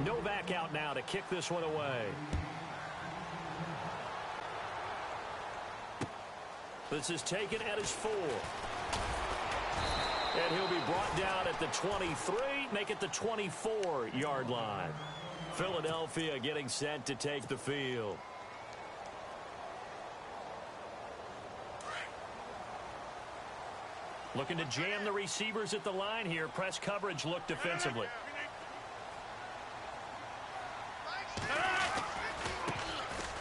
Novak out now to kick this one away. This is taken at his 4. And he'll be brought down at the 23, make it the 24-yard line. Philadelphia getting set to take the field. Looking to jam the receivers at the line here. Press coverage look defensively.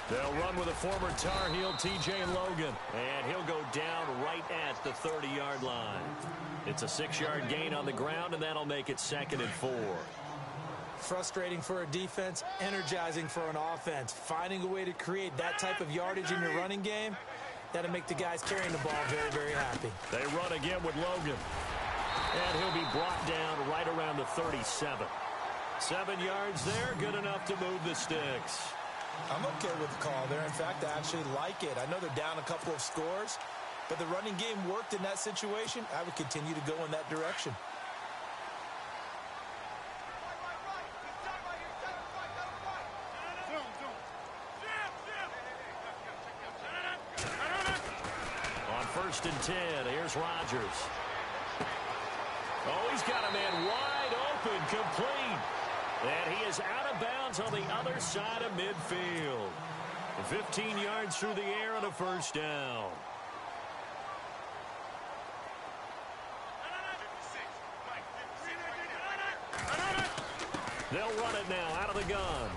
They'll run with a former Tar Heel, T.J. Logan. And he'll go down right at the 30-yard line. It's a 6-yard gain on the ground, and that'll make it 2nd and 4. Frustrating for a defense, energizing for an offense. Finding a way to create that type of yardage in your running game, that'll make the guys carrying the ball very, very happy. They run again with Logan. And he'll be brought down right around the 37. 7 yards there, good enough to move the sticks. I'm okay with the call there. In fact, I actually like it. I know they're down a couple of scores, but the running game worked in that situation. I would continue to go in that direction. On 1st and 10, here's Rodgers. Oh, he's got a man wide open, complete. And he is out of bounds on the other side of midfield. 15 yards through the air on a 1st down. They'll run it now out of the gun.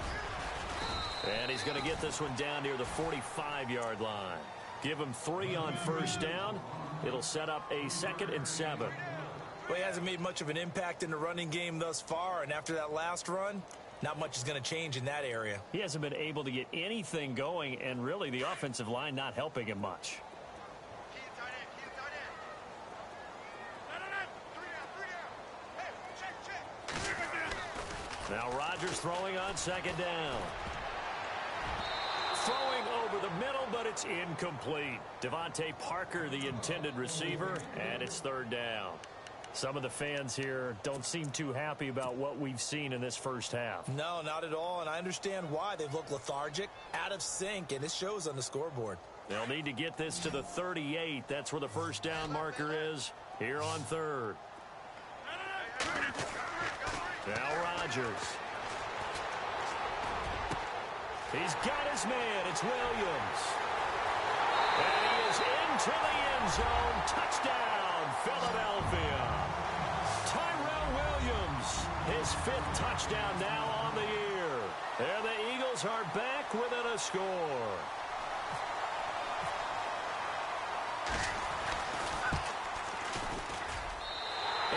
And he's going to get this one down near the 45-yard line. Give him 3 on 1st down. It'll set up a 2nd and 7. Well, he hasn't made much of an impact in the running game thus far, and after that last run, not much is going to change in that area. He hasn't been able to get anything going, and really the offensive line not helping him much. Now Rodgers throwing on 2nd down. Throwing over the middle, but it's incomplete. Devontae Parker, the intended receiver, and it's 3rd down. Some of the fans here don't seem too happy about what we've seen in this first half. No, not at all, and I understand why. They've looked lethargic, out of sync, and it shows on the scoreboard. They'll need to get this to the 38. That's where the 1st down marker is here on 3rd. Now Rodgers. He's got his man. It's Williams. And he is into the end zone. Touchdown, Philadelphia. Tyrell Williams, his 5th touchdown now on the year. And the Eagles are back within a score.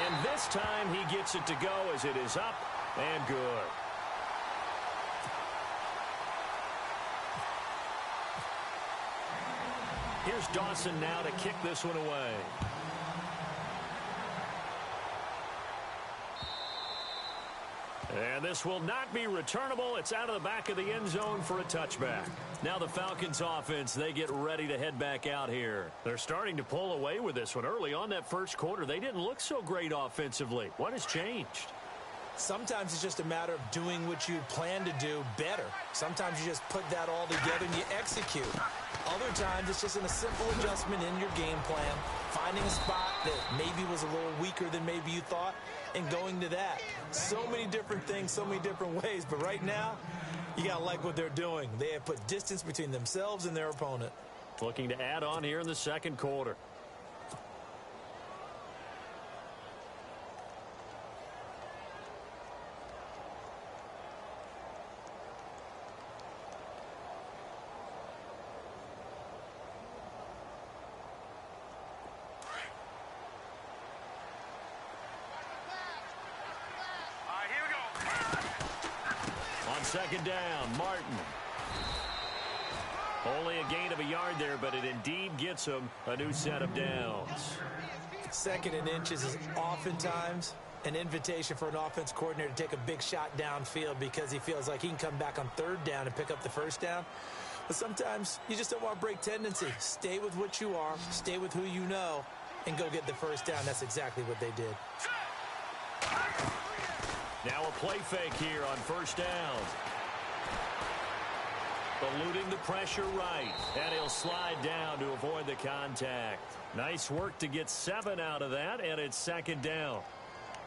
And this time he gets it to go as it is up and good. Here's Dawson now to kick this one away. And this will not be returnable. It's out of the back of the end zone for a touchback. Now the Falcons offense, they get ready to head back out here. They're starting to pull away with this one. Early on that first quarter, they didn't look so great offensively. What has changed? Sometimes it's just a matter of doing what you plan to do better. Sometimes you just put that all together and you execute. Other times it's just a simple adjustment in your game plan, finding a spot that maybe was a little weaker than maybe you thought, and going to that. So many different things, so many different ways, but right now, you got to like what they're doing. They have put distance between themselves and their opponent. Looking to add on here in the second quarter. Second down, Martin. Only a gain of a yard there, but it indeed gets him a new set of downs. 2nd and inches is oftentimes an invitation for an offense coordinator to take a big shot downfield because he feels like he can come back on 3rd down and pick up the 1st down. But sometimes you just don't want to break tendency. Stay with what you are, stay with who you know, and go get the 1st down. That's exactly what they did. Now a play fake here on first down. Eluding the pressure right. And he'll slide down to avoid the contact. Nice work to get 7 out of that, and it's second down.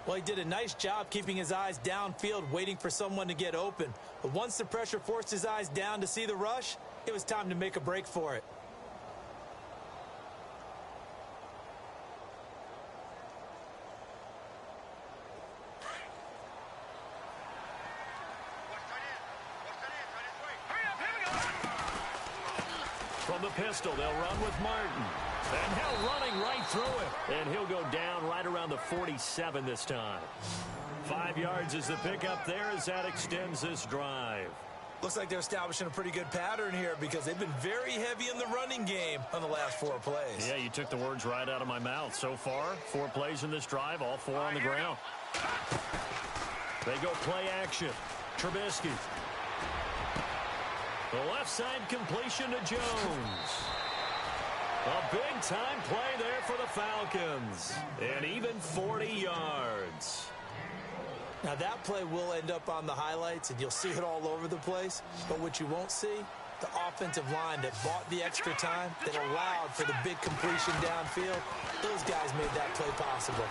Well, he did a nice job keeping his eyes downfield, waiting for someone to get open. But once the pressure forced his eyes down to see the rush, it was time to make a break for it. From the pistol, they'll run with Martin. And now running right through it. And he'll go down right around the 47 this time. 5 yards is the pickup there as that extends this drive. Looks like they're establishing a pretty good pattern here because they've been very heavy in the running game on the last 4 plays. Yeah, you took the words right out of my mouth. So far, 4 plays in this drive, all 4 on the ground. They go play action. Trubisky. The left side completion to Jones. A big-time play there for the Falcons. And even 40 yards. Now, that play will end up on the highlights, and you'll see it all over the place. But what you won't see, the offensive line that bought the extra time, that allowed for the big completion downfield, those guys made that play possible.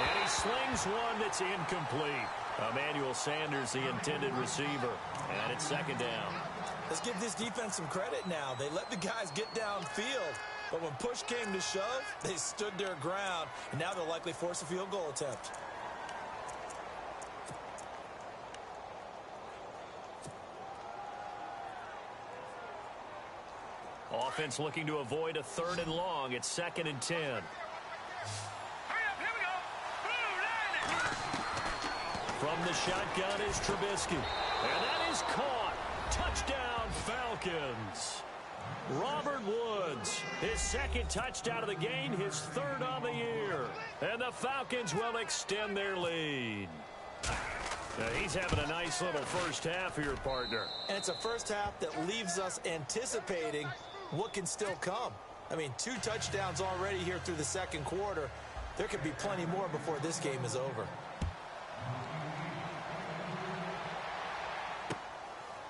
And he slings one that's incomplete. Emmanuel Sanders, the intended receiver. And it's second down. Let's give this defense some credit now. They let the guys get downfield. But when push came to shove, they stood their ground. And now they'll likely force a field goal attempt. Offense looking to avoid a 3rd and long. It's 2nd and 10. From the shotgun is Trubisky. And that is caught. Touchdown, Falcons. Robert Woods, his 2nd touchdown of the game, his 3rd on the year. And the Falcons will extend their lead. Now, he's having a nice little first half here, partner. And it's a first half that leaves us anticipating what can still come. I mean, 2 touchdowns already here through the 2nd quarter. There could be plenty more before this game is over.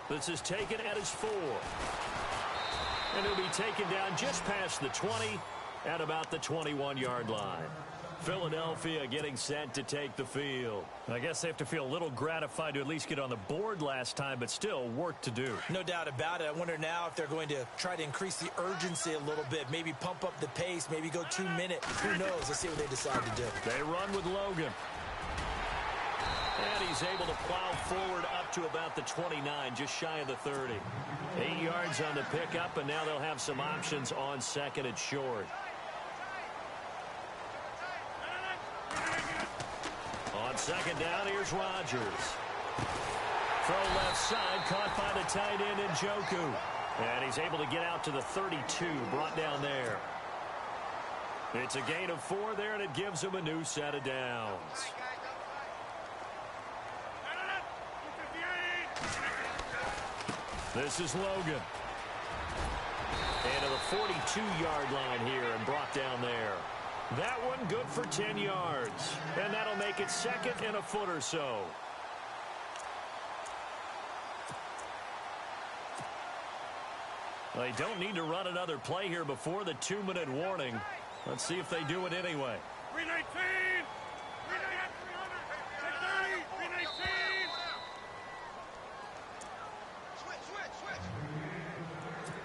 This is taken at his 4. And he'll be taken down just past the 20 at about the 21-yard line. Philadelphia getting set to take the field. I guess they have to feel a little gratified to at least get on the board last time, but still work to do. No doubt about it. I wonder now if they're going to try to increase the urgency a little bit, maybe pump up the pace, maybe go 2 minutes. Who knows? Let's see what they decide to do. They run with Logan. And he's able to plow forward up to about the 29, just shy of the 30. 8 yards on the pickup, and now they'll have some options on 2nd and short. On 2nd down, here's Rodgers. Throw left side, caught by the tight end Njoku. And he's able to get out to the 32, brought down there. It's a gain of 4 there, and it gives him a new set of downs. This is Logan. And to the 42-yard line here and brought down there. That one good for 10 yards. And that'll make it 2nd and a foot or so. They don't need to run another play here before the 2-minute warning. Let's see if they do it anyway. 319!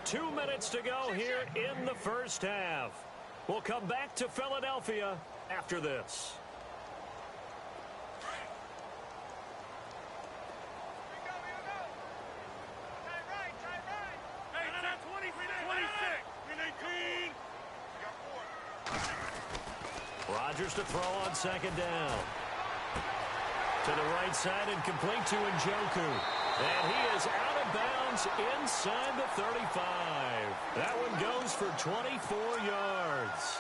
2 minutes to go here in the first half. We'll come back to Philadelphia after this. Rodgers to throw on 2nd down. To the right side and complete to Njoku. And he is out of bounds inside the 35. That one goes for 24 yards.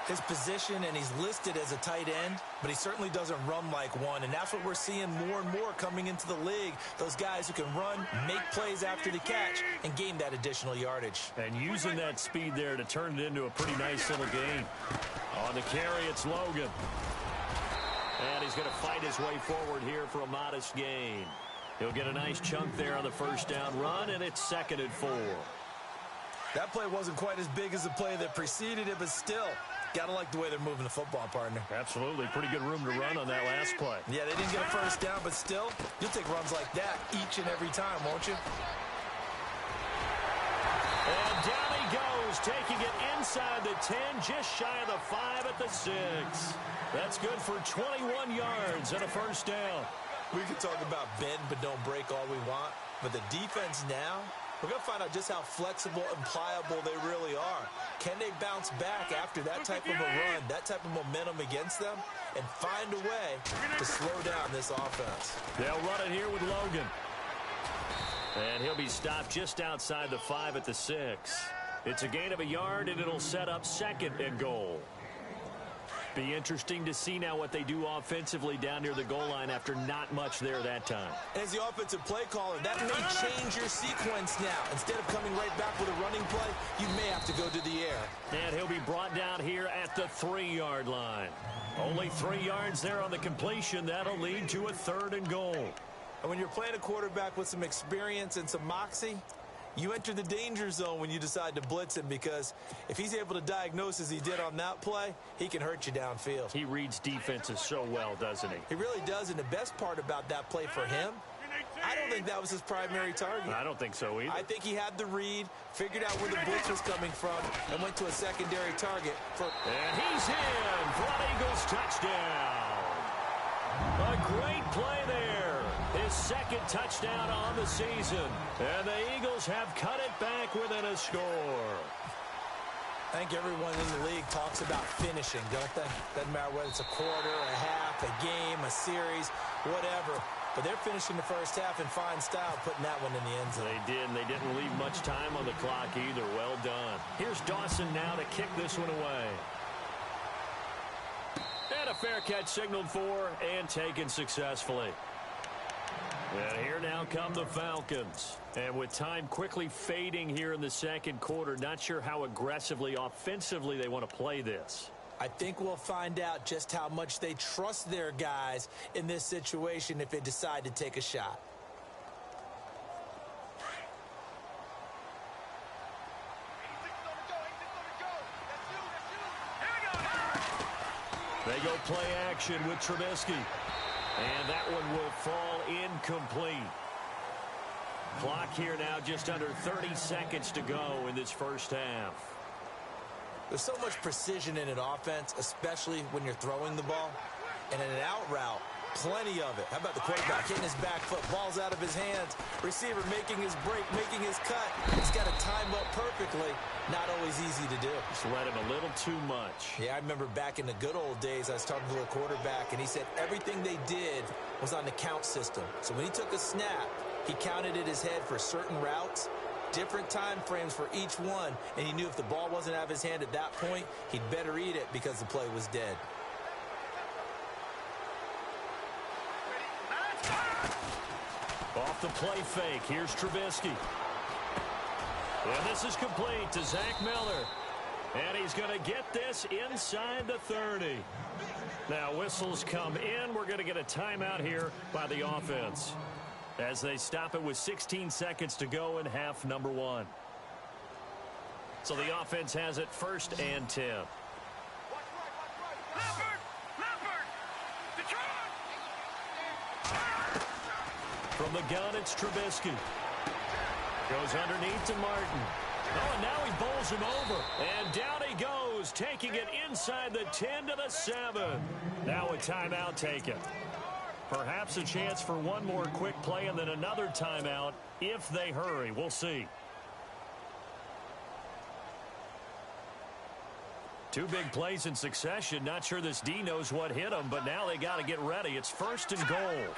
His position, and he's listed as a tight end, but he certainly doesn't run like one. And that's what we're seeing more and more coming into the league. Those guys who can run, make plays after the catch, and gain that additional yardage. And using that speed there to turn it into a pretty nice little game. On the carry, it's Logan. And he's going to fight his way forward here for a modest gain. He'll get a nice chunk there on the first down run, and it's 2nd and 4. That play wasn't quite as big as the play that preceded it, but still, got to like the way they're moving the football, partner. Absolutely. Pretty good room to run on that last play. Yeah, they didn't get a first down, but still, you'll take runs like that each and every time, won't you? And down he goes, taking it inside the 10, just shy of the 5 at the 6. That's good for 21 yards and a first down. We can talk about bend but don't break all we want, but the defense now, we're going to find out just how flexible and pliable they really are. Can they bounce back after that type of a run, that type of momentum against them, and find a way to slow down this offense? They'll run it here with Logan. And he'll be stopped just outside the 5 at the 6. It's a gain of a yard, and it'll set up 2nd and goal. Be interesting to see now what they do offensively down near the goal line after not much there that time. As the offensive play caller, that may change your sequence now. Instead of coming right back with a running play, you may have to go to the air. And he'll be brought down here at the 3-yard line. Only 3 yards there on the completion. That'll lead to a 3rd and goal. And when you're playing a quarterback with some experience and some moxie, you enter the danger zone when you decide to blitz him, because if he's able to diagnose as he did on that play, he can hurt you downfield. He reads defenses so well, doesn't he? He really does, and the best part about that play for him, I don't think that was his primary target. I don't think so either. I think he had the read, figured out where the blitz was coming from, and went to a secondary target. And he's in for an Eagles touchdown. A great play there. His 2nd touchdown on the season. And the Eagles have cut it back within a score. I think everyone in the league talks about finishing, don't they? Doesn't matter whether it's a quarter, a half, a game, a series, whatever. But they're finishing the first half in fine style, putting that one in the end zone. They did, and they didn't leave much time on the clock either. Well done. Here's Dawson now to kick this one away. And a fair catch signaled for and taken successfully. And here now come the Falcons. And with time quickly fading here in the 2nd quarter, not sure how aggressively, offensively they want to play this. I think we'll find out just how much they trust their guys in this situation if they decide to take a shot. They go play action with Trubisky. And that one will fall incomplete. Clock here now just under 30 seconds to go in this first half. There's so much precision in an offense, especially when you're throwing the ball. And in an out route, plenty of it. How about the quarterback hitting his back foot, ball's out of his hands, receiver making his break, making his cut. He's got to time up perfectly. Not always easy to do. Just let him a little too much. Yeah, I remember back in the good old days, I was talking to a quarterback, and he said everything they did was on the count system. So when he took a snap, he counted in his head for certain routes, different time frames for each one, and he knew if the ball wasn't out of his hand at that point, he'd better eat it because the play was dead. Off the play fake, here's Trubisky. And this is complete to Zach Miller. And he's going to get this inside the 30. Now whistles come in. We're going to get a timeout here by the offense as they stop it with 16 seconds to go in half number 1. So the offense has it 1st and 10. From the gun, it's Trubisky. Goes underneath to Martin. Oh, and now he bowls him over. And down he goes, taking it inside the 10 to the 7. Now a timeout taken. Perhaps a chance for one more quick play and then another timeout if they hurry. We'll see. Two big plays in succession. Not sure this D knows what hit him, but now they got to get ready. It's 1st and goal.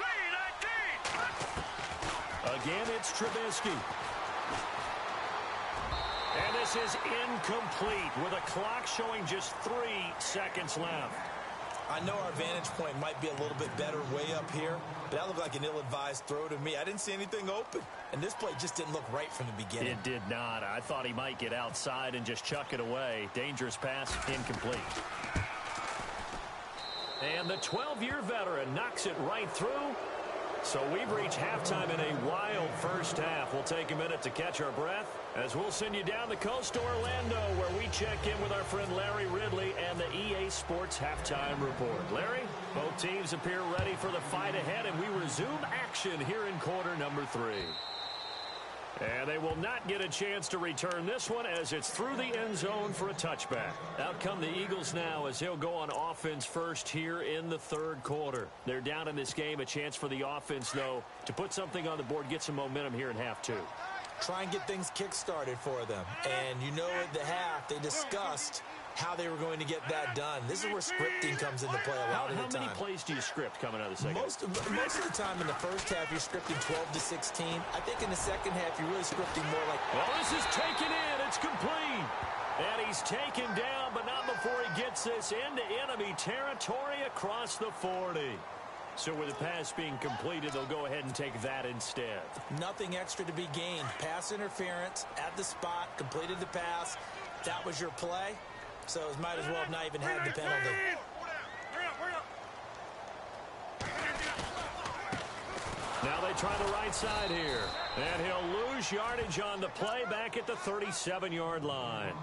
Again, it's Trubisky. And this is incomplete with a clock showing just 3 seconds left. I know our vantage point might be a little bit better way up here, but that looked like an ill-advised throw to me. I didn't see anything open, and this play just didn't look right from the beginning. It did not. I thought he might get outside and just chuck it away. Dangerous pass, incomplete. And the 12-year veteran knocks it right through. So we've reached halftime in a wild first half. We'll take a minute to catch our breath as we'll send you down the coast to Orlando, where we check in with our friend Larry Ridley and the EA Sports Halftime Report. Larry, both teams appear ready for the fight ahead, and we resume action here in quarter number 3. And they will not get a chance to return this one as it's through the end zone for a touchback. Out come the Eagles now as he'll go on offense first here in the third quarter. They're down in this game. A chance for the offense, though, to put something on the board, get some momentum here in half 2. Try and get things kick-started for them. And you know at the half they discussed how they were going to get that done. This is where scripting comes into play a lot of the time. How many plays do you script coming out of the second? Most of the time in the first half, you're scripting 12 to 16. I think in the second half, you're really scripting more like... Well, this is taken in. It's complete. And he's taken down, but not before he gets this into enemy territory across the 40. So with the pass being completed, they'll go ahead and take that instead. Nothing extra to be gained. Pass interference at the spot, completed the pass. That was your play. So it might as well have not even had the penalty. Now they try the right side here. And he'll lose yardage on the play back at the 37-yard line.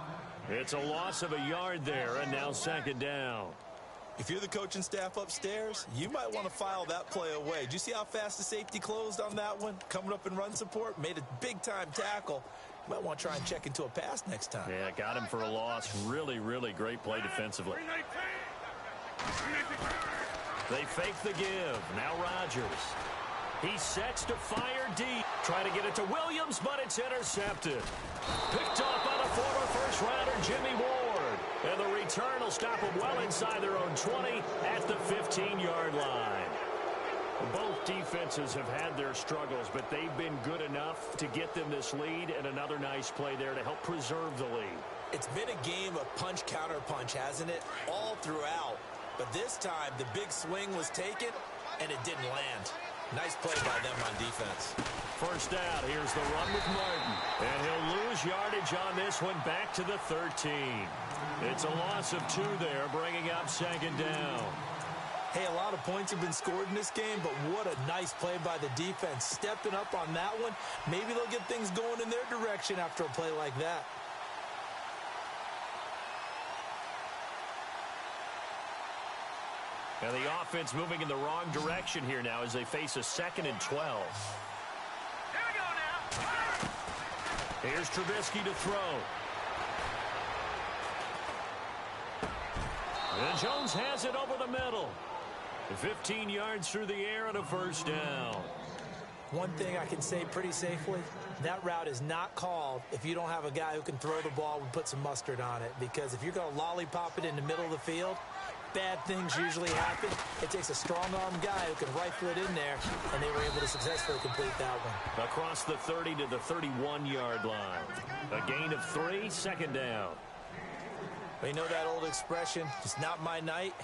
It's a loss of a yard there, and now second down. If you're the coaching staff upstairs, you might want to file that play away. Did you see how fast the safety closed on that one? Coming up in run support, made a big-time tackle. You might want to try and check into a pass next time. Yeah, got him for a loss. Really, really great play defensively. They fake the give. Now Rodgers. He sets to fire deep. Trying to get it to Williams, but it's intercepted. Picked off by the former first-rounder Jimmy Ward. And the return will stop them well inside their own 20 at the 15-yard line. Both defenses have had their struggles, but they've been good enough to get them this lead, and another nice play there to help preserve the lead. It's been a game of punch-counter-punch, hasn't it? All throughout. But this time, the big swing was taken, and it didn't land. Nice play by them on defense. First down, here's the run with Martin. And he'll lose yardage on this one back to the 13. It's a loss of 2 there, bringing up second down. Hey, a lot of points have been scored in this game, but what a nice play by the defense. Stepping up on that one, maybe they'll get things going in their direction after a play like that. And the offense moving in the wrong direction here now as they face a 2nd and 12. Here we go now. Here's Trubisky to throw. And Jones has it over the middle. 15 yards through the air and a first down. One thing I can say pretty safely, that route is not called if you don't have a guy who can throw the ball and put some mustard on it. Because if you're going to lollipop it in the middle of the field, bad things usually happen. It takes a strong-arm guy who can rifle it in there, and they were able to successfully complete that one. Across the 30 to the 31-yard line. A gain of 3, second down. Well, you know that old expression, it's not my night.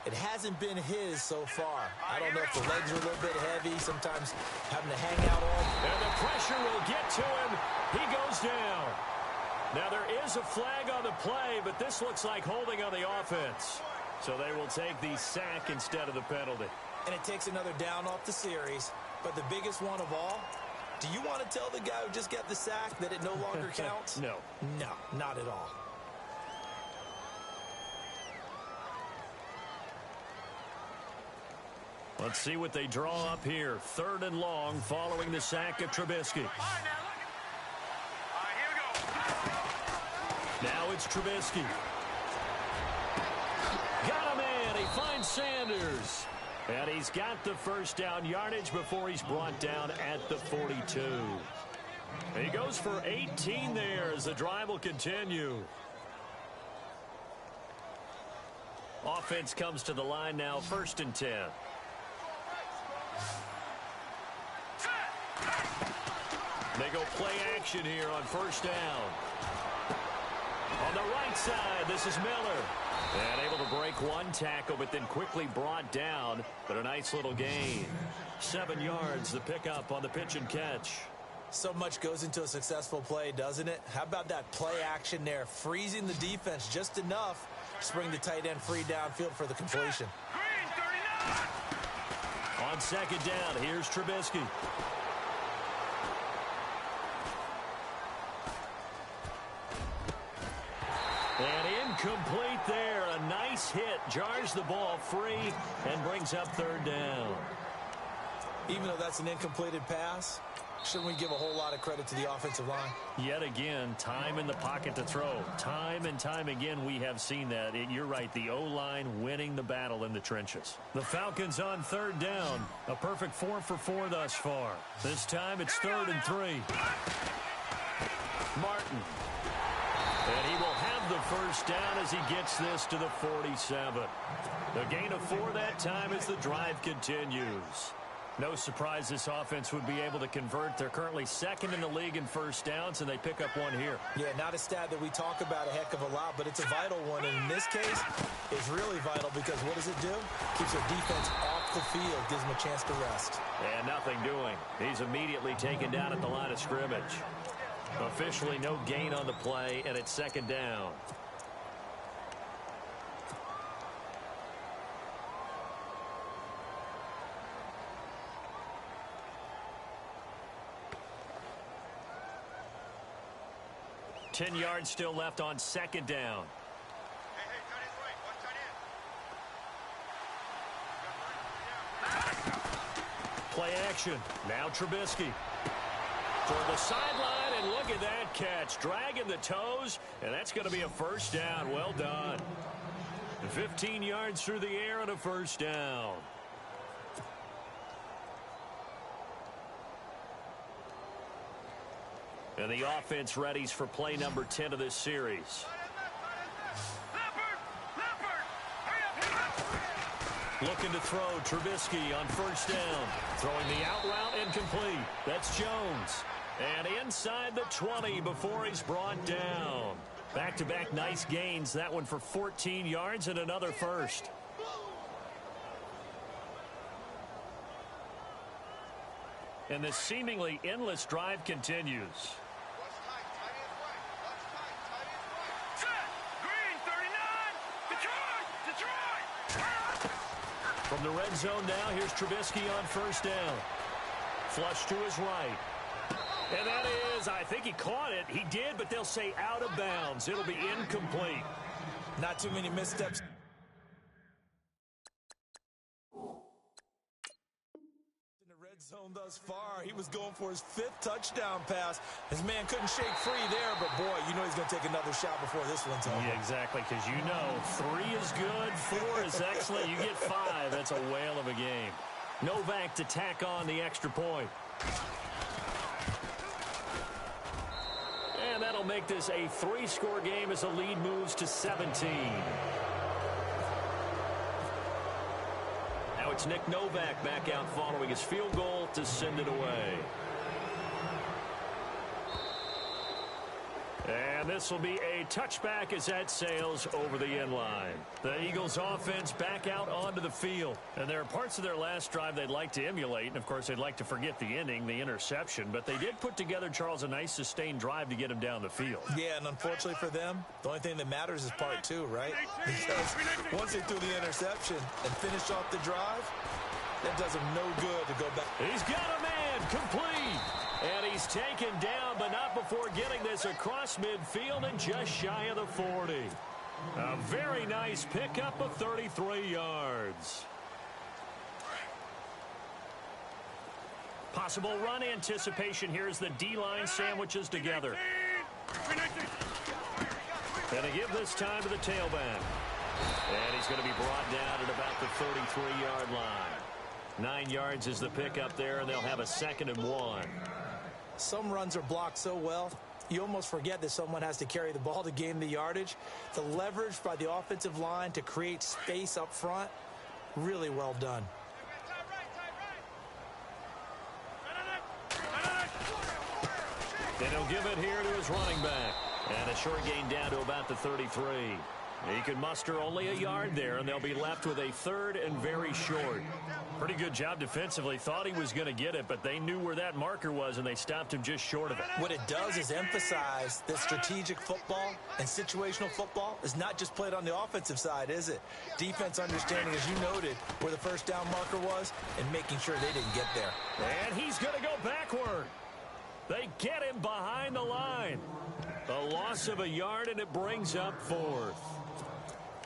It hasn't been his so far. I don't know if the legs are a little bit heavy, sometimes having to hang out all. And the pressure will get to him. He goes down. Now there is a flag on the play, but this looks like holding on the offense. So they will take the sack instead of the penalty. And it takes another down off the series. But the biggest one of all, do you want to tell the guy who just got the sack that it no longer counts? No. No, not at all. Let's see what they draw up here. 3rd and long following the sack of Trubisky. All right, here we go. Now it's Trubisky. Got him in. He finds Sanders. And he's got the first down yardage before he's brought down at the 42. He goes for 18 there as the drive will continue. Offense comes to the line now, 1st and 10. They go play action here on first down. On the right side, this is Miller. And able to break one tackle, but then quickly brought down. But a nice little gain. 7 yards, the pickup on the pitch and catch. So much goes into a successful play, doesn't it? How about that play action there, freezing the defense just enough Just bring the tight end free downfield for the completion. Green 39. On second down, here's Trubisky. And incomplete there. A nice hit. Jars the ball free and brings up third down. Even though that's an incompleted pass, shouldn't we give a whole lot of credit to the offensive line? Yet again, time in the pocket to throw. Time and time again, we have seen that. You're right, the O-line winning the battle in the trenches. The Falcons on third down. A perfect 4 for 4 thus far. This time it's 3rd and 3. Martin. And he will have the first down as he gets this to the 47. The gain of 4 that time as the drive continues. No surprise this offense would be able to convert. They're currently 2nd in the league in first downs, and they pick up 1 here. Yeah, not a stat that we talk about a heck of a lot, but it's a vital one. And in this case, it's really vital because what does it do? Keeps their defense off the field, gives them a chance to rest. And nothing doing. He's immediately taken down at the line of scrimmage. Officially no gain on the play, and it's 2nd down. Ten yards still left on 2nd down. Hey, tight end's right. One tight end. Play action. Now Trubisky. For the sideline, and look at that catch. Dragging the toes, and that's going to be a first down. Well done. 15 yards through the air and a first down. And the offense readies for play number 10 of this series. Looking to throw, Trubisky on first down. Throwing the out route, incomplete. That's Jones. And inside the 20 before he's brought down. Back-to-back nice gains. That one for 14 yards and another first. And the seemingly endless drive continues. From the red zone now, here's Trubisky on first down. Flush to his right. And that is, I think he caught it. He did, but they'll say out of bounds. It'll be incomplete. Not too many missteps. In the red zone thus far, he was going for his 5th touchdown pass. His man couldn't shake free there, but boy, you know he's going to take another shot before this one's over. Yeah, exactly, because you know 3 is good, 4 is excellent. You get 5, that's a whale of a game. Novak to tack on the extra point. And that'll make this a 3-score game as the lead moves to 17. Now it's Nick Novak back out following his field goal to send it away. And this will be a touchback as that sails over the end line. The Eagles offense back out onto the field. And there are parts of their last drive they'd like to emulate. And, of course, they'd like to forget the ending, the interception. But they did put together, Charles, a nice sustained drive to get him down the field. Yeah, and unfortunately for them, the only thing that matters is part 2, right? Because once they threw the interception and finished off the drive, that does them no good to go back. He's got a man complete. And he's taken down, but not before getting this across midfield and just shy of the 40. A very nice pickup of 33 yards. Possible run anticipation here as the D-line sandwiches together. And they give this time to the tailback. And he's going to be brought down at about the 33-yard line. 9 yards is the pickup there, and they'll have a 2nd and 1. Some runs are blocked so well, you almost forget that someone has to carry the ball to gain the yardage. The leverage by the offensive line to create space up front, really well done. And he'll give it here to his running back. And a short gain down to about the 33. He can muster only a yard there, and they'll be left with a 3rd and very short. Pretty good job defensively. Thought he was going to get it, but they knew where that marker was, and they stopped him just short of it. What it does is emphasize that strategic football and situational football is not just played on the offensive side, is it? Defense understanding, as you noted, where the first down marker was and making sure they didn't get there. And he's going to go backward. They get him behind the line. A loss of a yard, and it brings up fourth.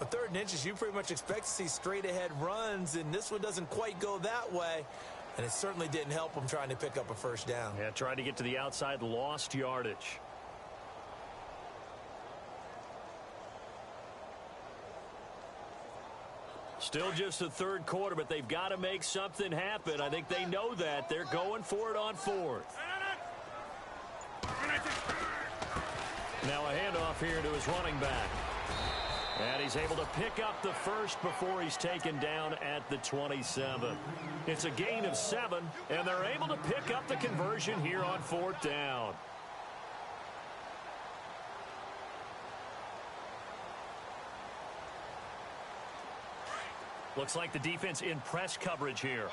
A 3rd and inches, you pretty much expect to see straight-ahead runs, and this one doesn't quite go that way. And it certainly didn't help him trying to pick up a first down. Yeah, tried to get to the outside, lost yardage. Still just the 3rd quarter, but they've got to make something happen. I think they know that. They're going for it on 4th. Now a handoff here to his running back. And he's able to pick up the first before he's taken down at the 27. It's a gain of 7, and they're able to pick up the conversion here on 4th down. Looks like the defense in press coverage here.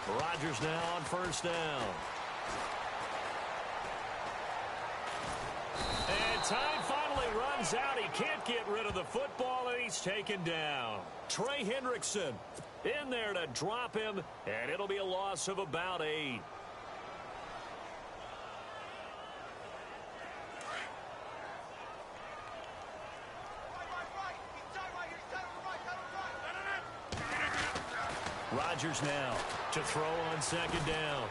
Rodgers now on 1st down. And time finally runs out. He can't get rid of the football, and he's taken down. Trey Hendrickson in there to drop him, and it'll be a loss of about 8. Rodgers now to throw on 2nd down.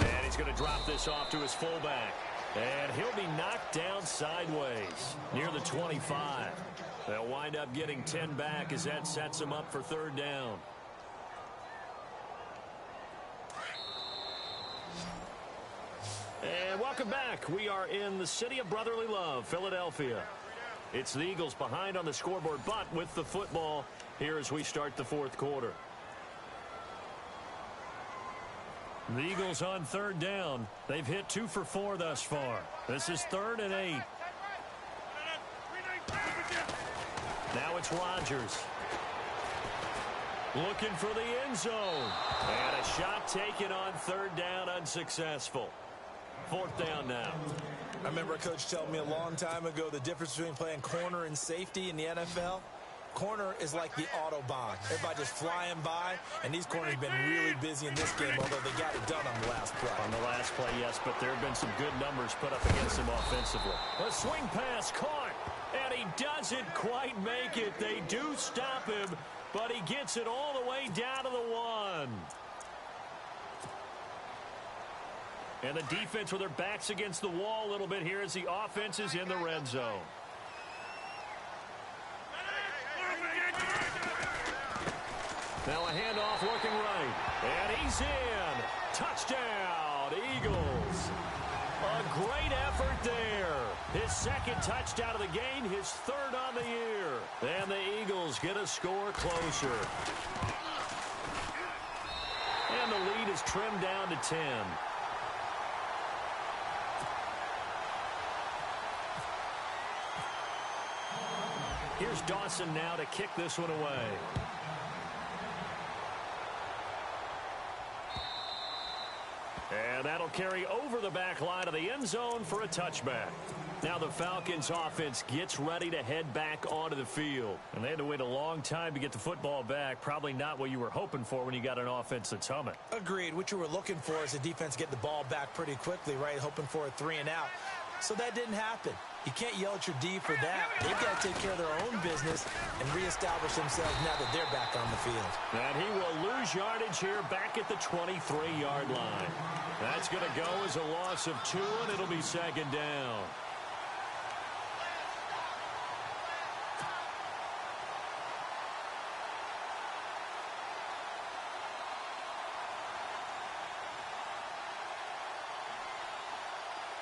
And he's going to drop this off to his fullback. And he'll be knocked down sideways near the 25. They'll wind up getting 10 back as that sets him up for 3rd down. And welcome back. We are in the city of brotherly love, Philadelphia. It's the Eagles behind on the scoreboard, but with the football here as we start the 4th quarter. The Eagles on 3rd down. They've hit 2 for 4 thus far. This is 3rd and 8. Now it's Rodgers. Looking for the end zone. And a shot taken on 3rd down, unsuccessful. 4th down now. I remember a coach telling me a long time ago the difference between playing corner and safety in the NFL. Corner is like the Autobahn. Everybody just flying by, and these corners have been really busy in this game, although they got it done on the last play. On the last play, yes, but there have been some good numbers put up against him offensively. A swing pass caught, and he doesn't quite make it. They do stop him, but he gets it all the way down to the 1. And the defense with their backs against the wall a little bit here as the offense is in the red zone. Now a handoff looking right. And he's in. Touchdown, Eagles. A great effort there. His 2nd touchdown of the game, his 3rd on the year. And the Eagles get a score closer. And the lead is trimmed down to 10. Here's Dawson now to kick this one away. And that'll carry over the back line of the end zone for a touchback. Now the Falcons offense gets ready to head back onto the field. And they had to wait a long time to get the football back. Probably not what you were hoping for when you got an offense that's humming. Agreed. What you were looking for is the defense get the ball back pretty quickly, right? Hoping for a 3 and out. So that didn't happen. You can't yell at your D for that. They've got to take care of their own business and reestablish themselves now that they're back on the field. And he will lose yardage here back at the 23-yard line. That's going to go as a loss of 2, and it'll be 2nd down.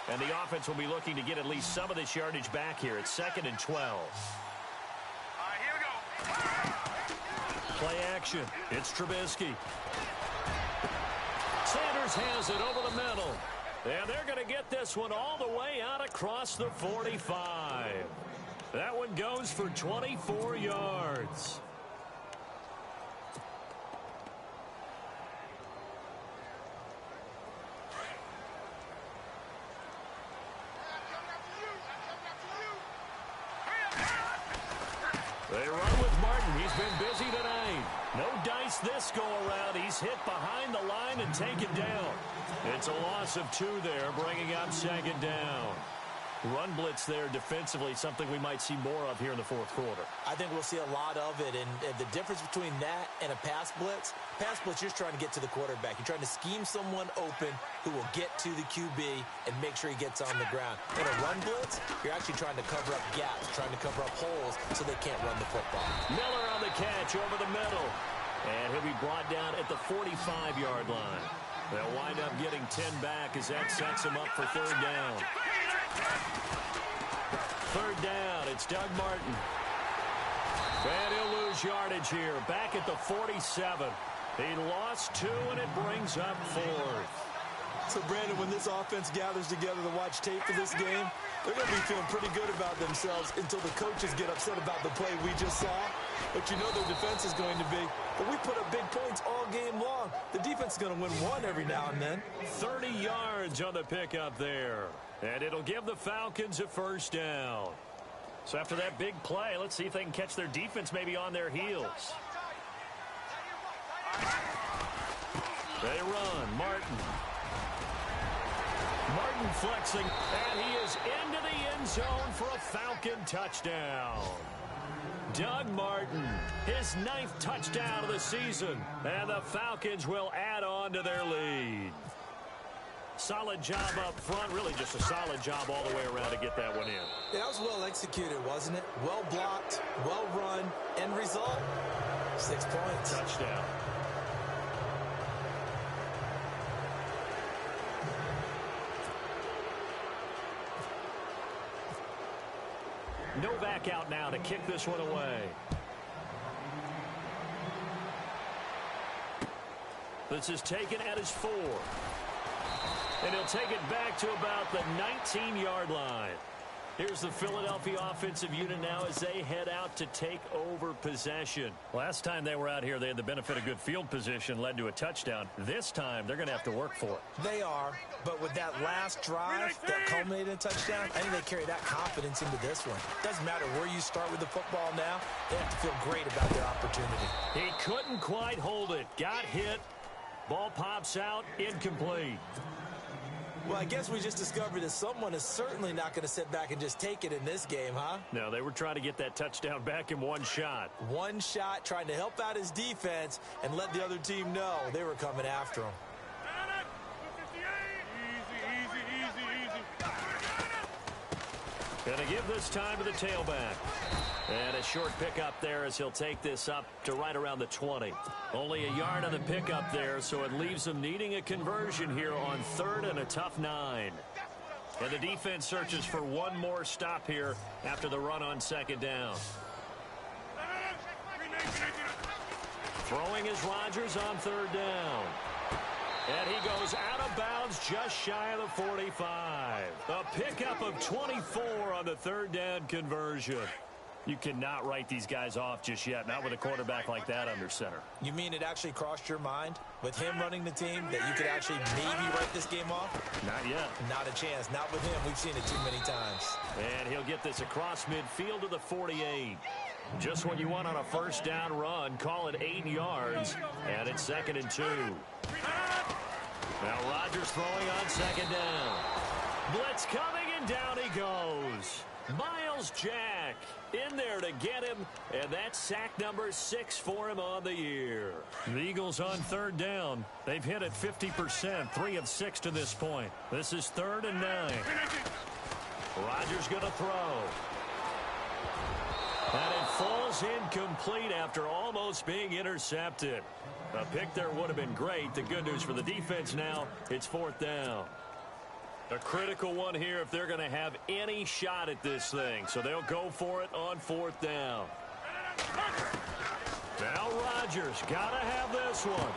And the offense will be looking to get at least some of this yardage back here. It's 2nd and 12. Here we go. Play action. It's Trubisky. Sanders has it over the middle. And they're going to get this one all the way out across the 45. That one goes for 24 yards. They run with Martin. He's been busy tonight. No dice this go-around. He's hit behind the line and taken down. It's a loss of 2 there, bringing up second down. Run blitz there defensively, something we might see more of here in the fourth quarter. I think we'll see a lot of it, and the difference between that and a pass blitz, you're just trying to get to the quarterback. You're trying to scheme someone open who will get to the QB and make sure he gets on the ground. In a run blitz, you're actually trying to cover up gaps, trying to cover up holes so they can't run the football. Miller on the catch over the middle, and he'll be brought down at the 45-yard line. They'll wind up getting 10 back as that sets them up for third down. Third down, it's Doug Martin. And he'll lose yardage here, back at the 47. He lost 2, and it brings up 4th. So, Brandon, when this offense gathers together to watch tape for this game, they're going to be feeling pretty good about themselves until the coaches get upset about the play we just saw. But you know their defense is going to be. But we put up big points all game long. The defense is going to win one every now and then. 30 yards on the pickup there. And it'll give the Falcons a first down. So after that big play, let's see if they can catch their defense maybe on their heels. They run. Martin flexing, and he is into the end zone for a Falcon touchdown. Doug Martin, his 9th touchdown of the season, and the Falcons will add on to their lead. Solid job up front, really just a solid job all the way around to get that one in. Yeah, that was well executed, wasn't it? Well blocked, well run, end result, 6 points. Touchdown. Novak out now to kick this one away. This is taken at his 4. And he'll take it back to about the 19-yard line. Here's the Philadelphia offensive unit now as they head out to take over possession. Last time they were out here, they had the benefit of good field position, led to a touchdown. This time, they're going to have to work for it. They are, but with that last drive that culminated in a touchdown, I think they carry that confidence into this one. Doesn't matter where you start with the football now, they have to feel great about their opportunity. He couldn't quite hold it. Got hit. Ball pops out. Incomplete. Well, I guess we just discovered that someone is certainly not going to sit back and just take it in this game, huh? No, they were trying to get that touchdown back in one shot. One shot, trying to help out his defense and let the other team know they were coming after him. Going to give this time to the tailback. And a short pickup there as he'll take this up to right around the 20. Only a yard on the pickup there, so it leaves them needing a conversion here on 3rd and a tough 9. And the defense searches for one more stop here after the run on 2nd down. Throwing is Rodgers on 3rd down. And he goes out of bounds just shy of the 45. A pickup of 24 on the 3rd down conversion. You cannot write these guys off just yet, not with a quarterback like that under center. You mean it actually crossed your mind with him running the team that you could actually maybe write this game off? Not yet. Not a chance. Not with him. We've seen it too many times. And he'll get this across midfield to the 48. Just what you want on a first down run. Call it 8 yards, and it's 2nd and 2. Now Rodgers throwing on 2nd down. Blitz coming, and down he goes. Miles Jack in there to get him, and that's sack number 6 for him on the year. The Eagles on 3rd down. They've hit it 50%, 3 of 6 to this point. This is 3rd and 9. Rodgers going to throw. And it falls incomplete after almost being intercepted. A pick there would have been great. The good news for the defense now, it's 4th down. A critical one here if they're going to have any shot at this thing. So they'll go for it on 4th down. Now Rodgers got to have this one.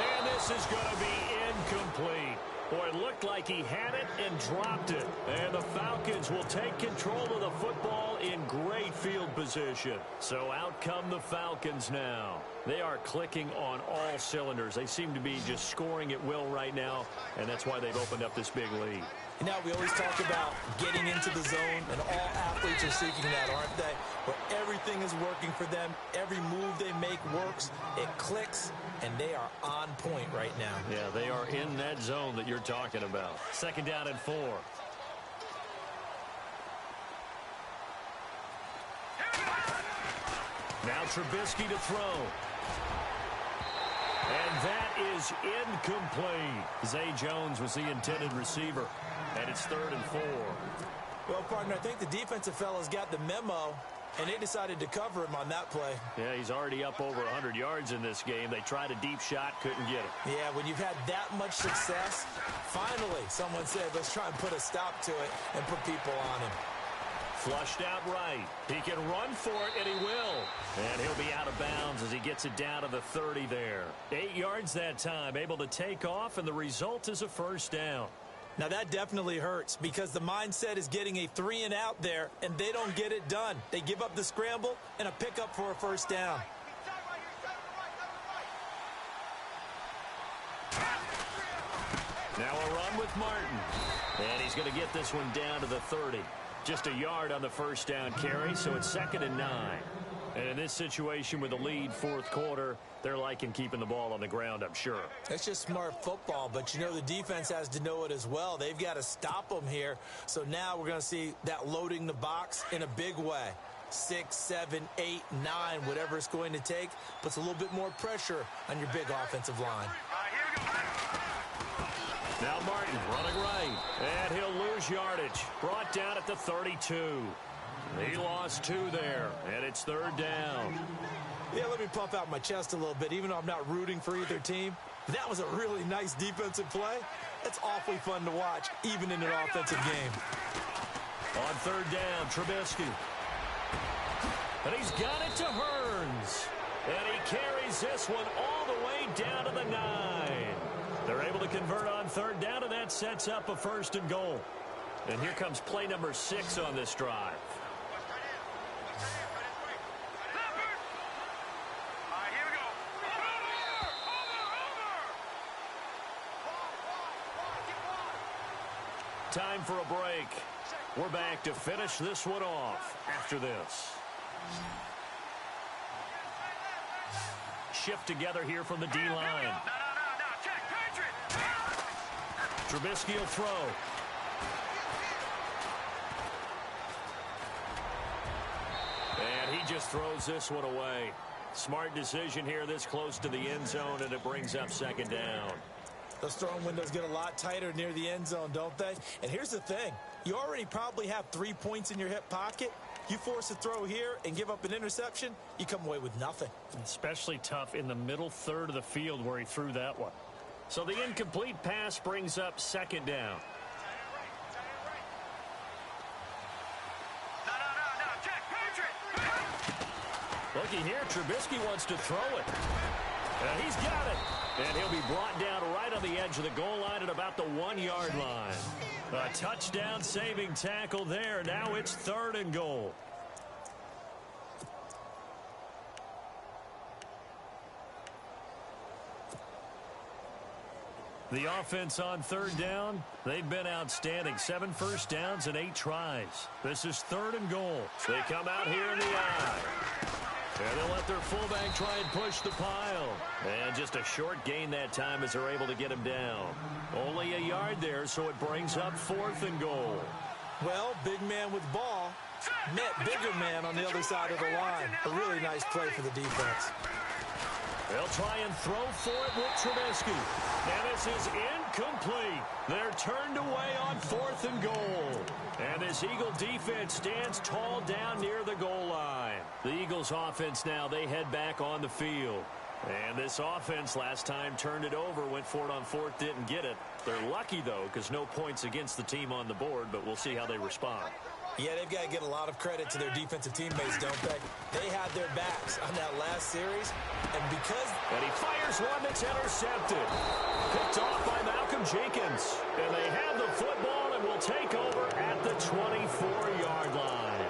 And this is going to be incomplete. Boy, it looked like he had it and dropped it. And the Falcons will take control of the football in great field position. So out come the Falcons now. They are clicking on all cylinders. They seem to be just scoring at will right now, and that's why they've opened up this big lead. Now, we always talk about getting into the zone, and all athletes are seeking that, aren't they? Where everything is working for them. Every move they make works. It clicks, and they are on point right now. Yeah, they are in that zone that you're talking about. 2nd down and 4. Now Trubisky to throw. And that is incomplete. Zay Jones was the intended receiver. And it's 3rd and 4. Well, partner, I think the defensive fellas got the memo, and they decided to cover him on that play. Yeah, he's already up over 100 yards in this game. They tried a deep shot, couldn't get it. Yeah, when you've had that much success, finally someone said, let's try and put a stop to it and put people on him. Flushed out right. He can run for it, and he will. And he'll be out of bounds as he gets it down to the 30 there. 8 yards that time, able to take off, and the result is a 1st down. Now, that definitely hurts because the mindset is getting a 3-and-out there, and they don't get it done. They give up the scramble and a pickup for a 1st down. Now a run with Martin. And he's going to get this one down to the 30. Just a yard on the 1st down carry, so it's 2nd and 9. And in this situation with the lead 4th quarter, they're liking keeping the ball on the ground, I'm sure. That's just smart football, but you know the defense has to know it as well. They've got to stop them here. So now we're going to see that loading the box in a big way. 6, 7, 8, 9, whatever it's going to take, puts a little bit more pressure on your big offensive line. Now Martin running right, and he'll lose yardage. Brought down at the 32. He lost 2 there, and it's 3rd down. Yeah, let me puff out my chest a little bit, even though I'm not rooting for either team. That was a really nice defensive play. It's awfully fun to watch, even in an offensive game. On 3rd down, Trubisky. And he's got it to Hearns. And he carries this one all the way down to the 9. They're able to convert on 3rd down, and that sets up a 1st and goal. And here comes play number 6 on this drive. Time for a break. We're back to finish this one off after this. Shift together here from the D-line. Trubisky will throw. And he just throws this one away. Smart decision here this close to the end zone, and it brings up 2nd down. Those throwing windows get a lot tighter near the end zone, don't they? And here's the thing. You already probably have 3 points in your hip pocket. You force a throw here and give up an interception, you come away with nothing. Especially tough in the middle 3rd of the field where he threw that one. So the incomplete pass brings up 2nd down. Looky here, Trubisky wants to throw it. And he's got it. And he'll be brought down right on the edge of the goal line at about the 1-yard line. A touchdown saving tackle there. Now it's 3rd and goal. The offense on 3rd down, they've been outstanding. 7 first downs and 8 tries. This is 3rd and goal. They come out here in the eye. And they'll let their fullback try and push the pile. And just a short gain that time as they're able to get him down. Only a yard there, so it brings up 4th and goal. Well, big man with ball met bigger man on the other side of the line. A really nice play for the defense. They'll try and throw for it with Trubisky. And this is incomplete. They're turned away on 4th and goal. And this Eagle defense stands tall down near the goal line. The Eagles offense now, they head back on the field. And this offense last time turned it over, went for it on 4th, didn't get it. They're lucky, though, because no points against the team on the board, but we'll see how they respond. Yeah, they've got to get a lot of credit to their defensive teammates, don't they? They had their backs on that last series, and because... And he fires one that's intercepted. Picked off by Malcolm Jenkins. And they have the football and will take over at the 24-yard line.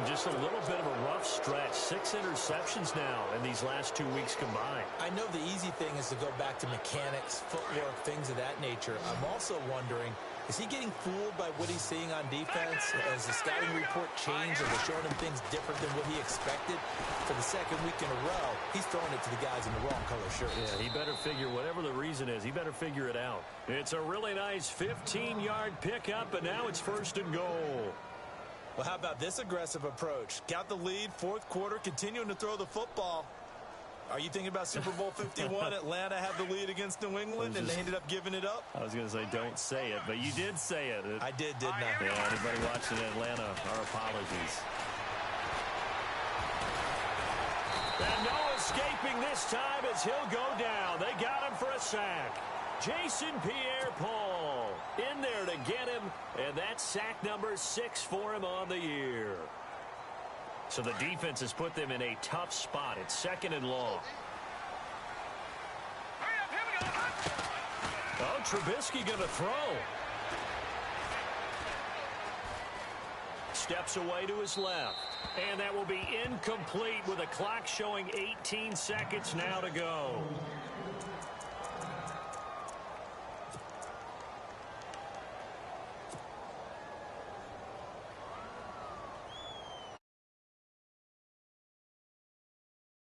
Just a little bit of a rough stretch. 6 interceptions now in these last 2 weeks combined. I know the easy thing is to go back to mechanics, footwork, things of that nature. I'm also wondering, is he getting fooled by what he's seeing on defense? Has the scouting report changed? Are they showing him things different than what he expected? For the second week in a row, he's throwing it to the guys in the wrong color shirts. Yeah, he better figure, whatever the reason is, he better figure it out. It's a really nice 15-yard pickup, and now it's 1st and goal. Well, how about this aggressive approach? Got the lead, 4th quarter, continuing to throw the football. Are you thinking about Super Bowl 51? Atlanta had the lead against New England, and they ended up giving it up? I was going to say, don't say it, but you did say it. I didn't I? Yeah, anybody watching Atlanta, our apologies. And no escaping this time as he'll go down. They got him for a sack. Jason Pierre-Paul in there to get him, and that's sack number 6 for him on the year. So the defense has put them in a tough spot. It's 2nd and long. Oh, Trubisky going to throw. Steps away to his left. And that will be incomplete with a clock showing 18 seconds now to go.